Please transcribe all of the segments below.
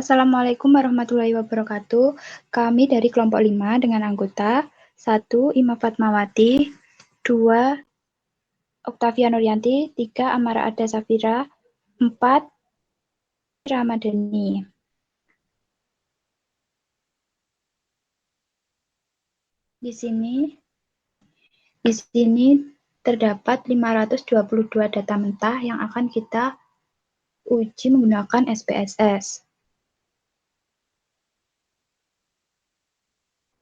Assalamualaikum warahmatullahi wabarakatuh. Kami dari kelompok 5 dengan anggota 1. Ima Fatmawati, 2. Oktavia Nuryanti, 3. Amara Ada Safira, 4. Ramadhani. Di sini terdapat 522 data mentah yang akan kita uji menggunakan SPSS.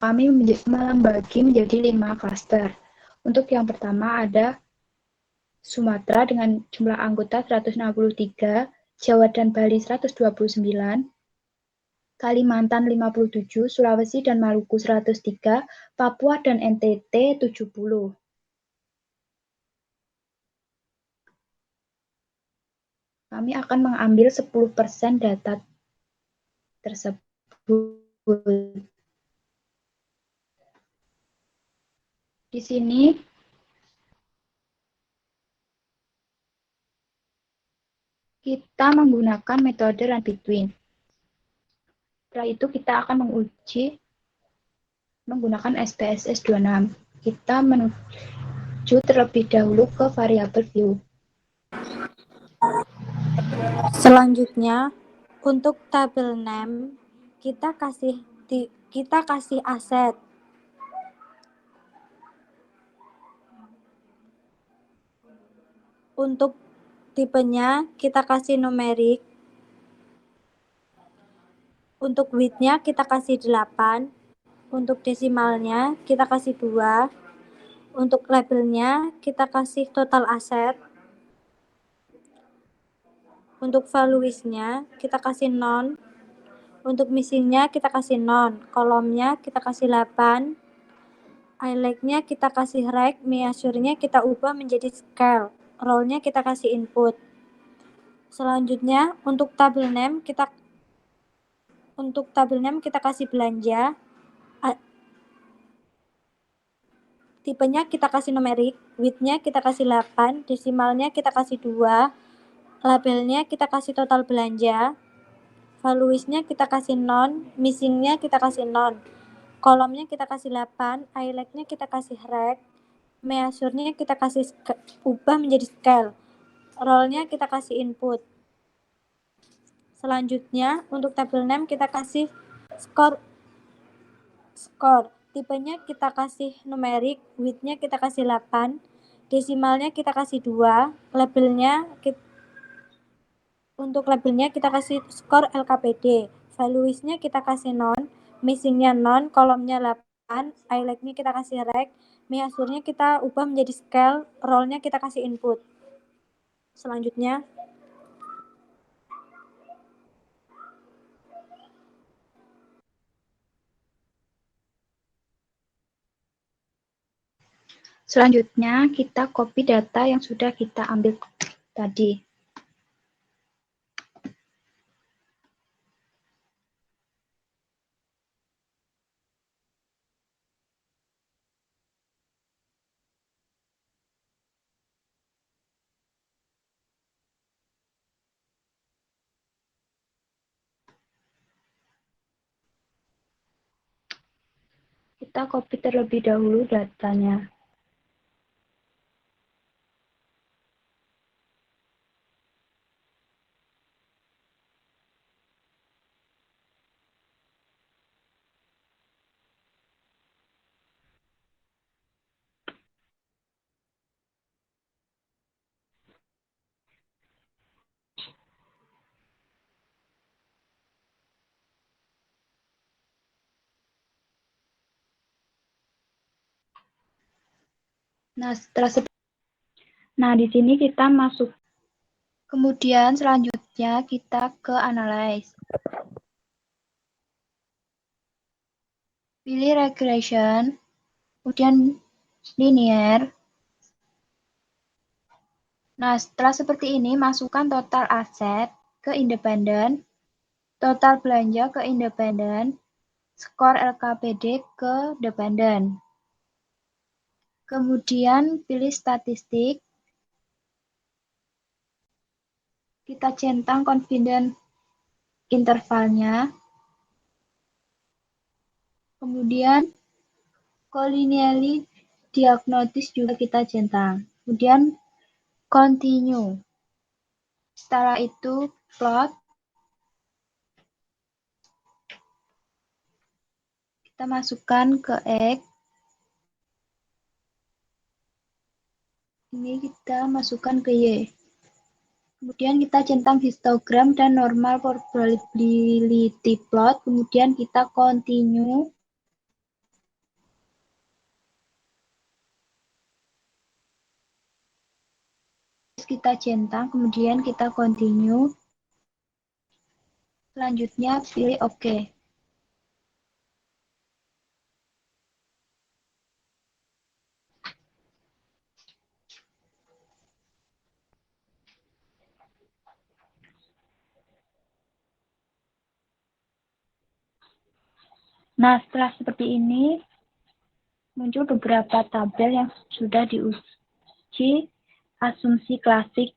Kami membagi menjadi 5 klaster. Untuk yang pertama ada Sumatera dengan jumlah anggota 163, Jawa dan Bali 129, Kalimantan 57, Sulawesi dan Maluku 103, Papua dan NTT 70. Kami akan mengambil 10% data tersebut. Di sini kita menggunakan metode run between. Setelah itu kita akan menguji menggunakan SPSS 26. Kita menuju terlebih dahulu ke variabel view. Selanjutnya, untuk tabel name kita kasih aset. Untuk tipenya kita kasih numerik. Untuk width-nya kita kasih 8. Untuk desimalnya kita kasih 2. Untuk labelnya kita kasih total aset. Untuk values-nya kita kasih none. Untuk missing-nya kita kasih none. Kolomnya kita kasih 8. Highlight-nya kita kasih rect. Measure-nya kita ubah menjadi scale. Role-nya kita kasih input. Selanjutnya untuk tabel name kita kasih belanja. Tipenya kita kasih numerik, width-nya kita kasih 8, desimalnya kita kasih 2, labelnya kita kasih total belanja, values-nya kita kasih none, missing-nya kita kasih none, kolomnya kita kasih 8, highlight-nya kita kasih rect, measure-nya kita kasih ubah menjadi scale, role-nya kita kasih input. Selanjutnya untuk tabel name kita kasih score. Tipenya kita kasih numerik, width-nya kita kasih 8, desimalnya kita kasih 2, untuk labelnya kita kasih skor LKPD, values-nya kita kasih none, missing-nya none, kolomnya 8, highlight-nya kita kasih rect, measure-nya kita ubah menjadi scale, role-nya kita kasih input. Selanjutnya kita copy data yang sudah kita ambil tadi. Kita copy terlebih dahulu datanya. Nah, di sini kita masuk. Kemudian selanjutnya kita ke analyze. Pilih regression, kemudian linear. Nah, setelah seperti ini, masukkan total aset ke independen, total belanja ke independen, skor LKPD ke dependen. Kemudian pilih statistik. Kita centang confidence intervalnya. Kemudian collinearly diagnosis juga kita centang. Kemudian continue. Setelah itu plot. Kita masukkan ke X. Ini kita masukkan ke Y. Kemudian kita centang histogram dan normal probability plot. Kemudian kita continue. Kita centang, kemudian kita continue. Selanjutnya pilih OK. Nah, setelah seperti ini, muncul beberapa tabel yang sudah diuji asumsi klasik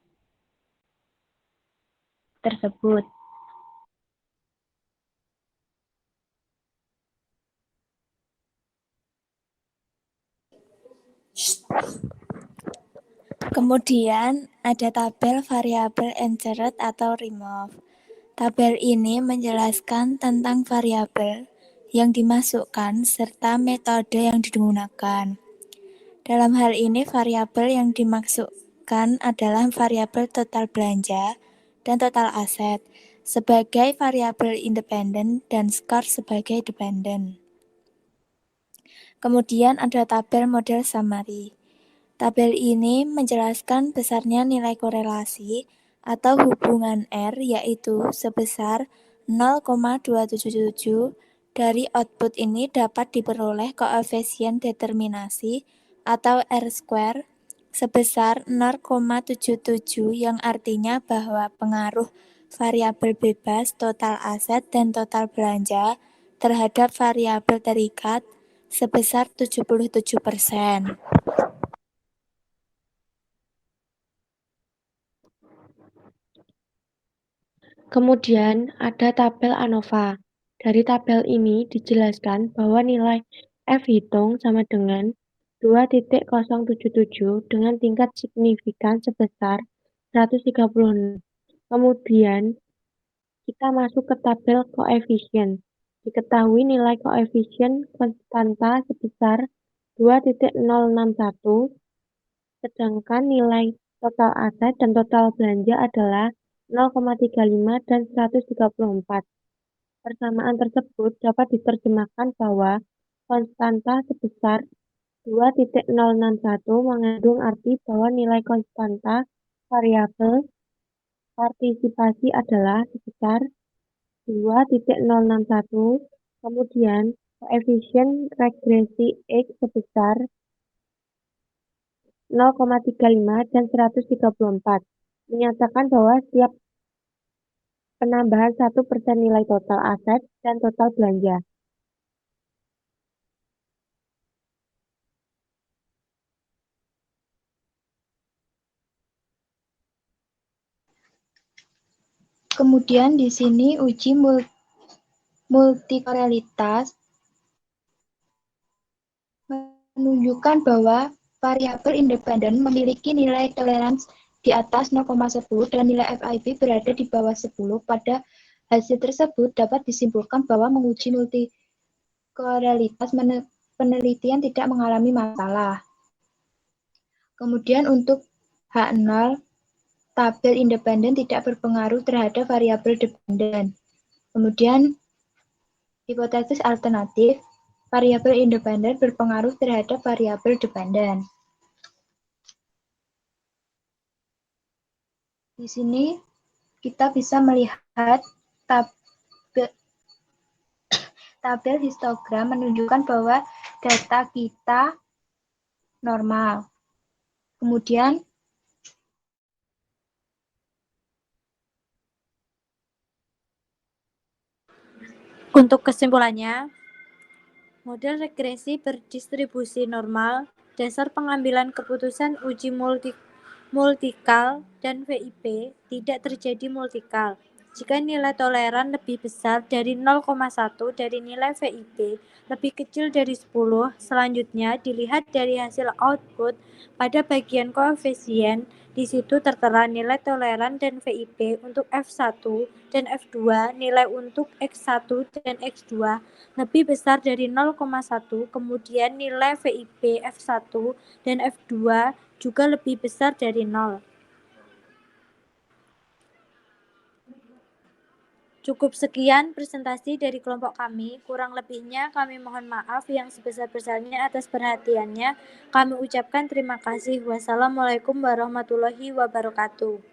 tersebut. Kemudian ada tabel variabel insert atau remove. Tabel ini menjelaskan tentang variabel yang dimasukkan serta metode yang digunakan. Dalam hal ini variabel yang dimaksudkan adalah variabel total belanja dan total aset sebagai variabel independen dan skor sebagai dependen. Kemudian ada tabel model summary. Tabel ini menjelaskan besarnya nilai korelasi atau hubungan R yaitu sebesar 0,277. Dari output ini dapat diperoleh koefisien determinasi atau R-square sebesar 0,77 yang artinya bahwa pengaruh variabel bebas total aset dan total belanja terhadap variabel terikat sebesar 77%. Kemudian ada tabel ANOVA. Dari tabel ini dijelaskan bahwa nilai F hitung sama dengan 2.077 dengan tingkat signifikan sebesar 136. Kemudian kita masuk ke tabel koefisien. Diketahui nilai koefisien konstanta sebesar 2.061, sedangkan nilai total aset dan total belanja adalah 0,35 dan 134. Persamaan tersebut dapat diterjemahkan bahwa konstanta sebesar 2.061 mengandung arti bahwa nilai konstanta variabel partisipasi adalah sebesar 2.061, kemudian koefisien regresi X sebesar 0,35 dan 134, menyatakan bahwa setiap penambahan 1% nilai total aset dan total belanja. Kemudian di sini uji multikorelitas menunjukkan bahwa variabel independen memiliki nilai toleransi di atas 0,10 dan nilai FIB berada di bawah 10. Pada hasil tersebut dapat disimpulkan bahwa menguji multikorelitas penelitian tidak mengalami masalah. Kemudian untuk H0, tabel independen tidak berpengaruh terhadap variabel dependen. Kemudian hipotesis alternatif, variabel independen berpengaruh terhadap variabel dependen. Di sini kita bisa melihat tabel histogram menunjukkan bahwa data kita normal. Kemudian Untuk kesimpulannya, model regresi berdistribusi normal, dasar pengambilan keputusan uji multikal dan VIP tidak terjadi multikal. Jika nilai toleran lebih besar dari 0,1 dari nilai VIP lebih kecil dari 10, selanjutnya dilihat dari hasil output pada bagian koefisien. Di situ tertera nilai toleran dan VIP untuk F1 dan F2, nilai untuk X1 dan X2 lebih besar dari 0,1, kemudian nilai VIP F1 dan F2 juga lebih besar dari 0. Cukup sekian presentasi dari kelompok kami. Kurang lebihnya kami mohon maaf yang sebesar-besarnya atas perhatiannya. Kami ucapkan terima kasih. Wassalamualaikum warahmatullahi wabarakatuh.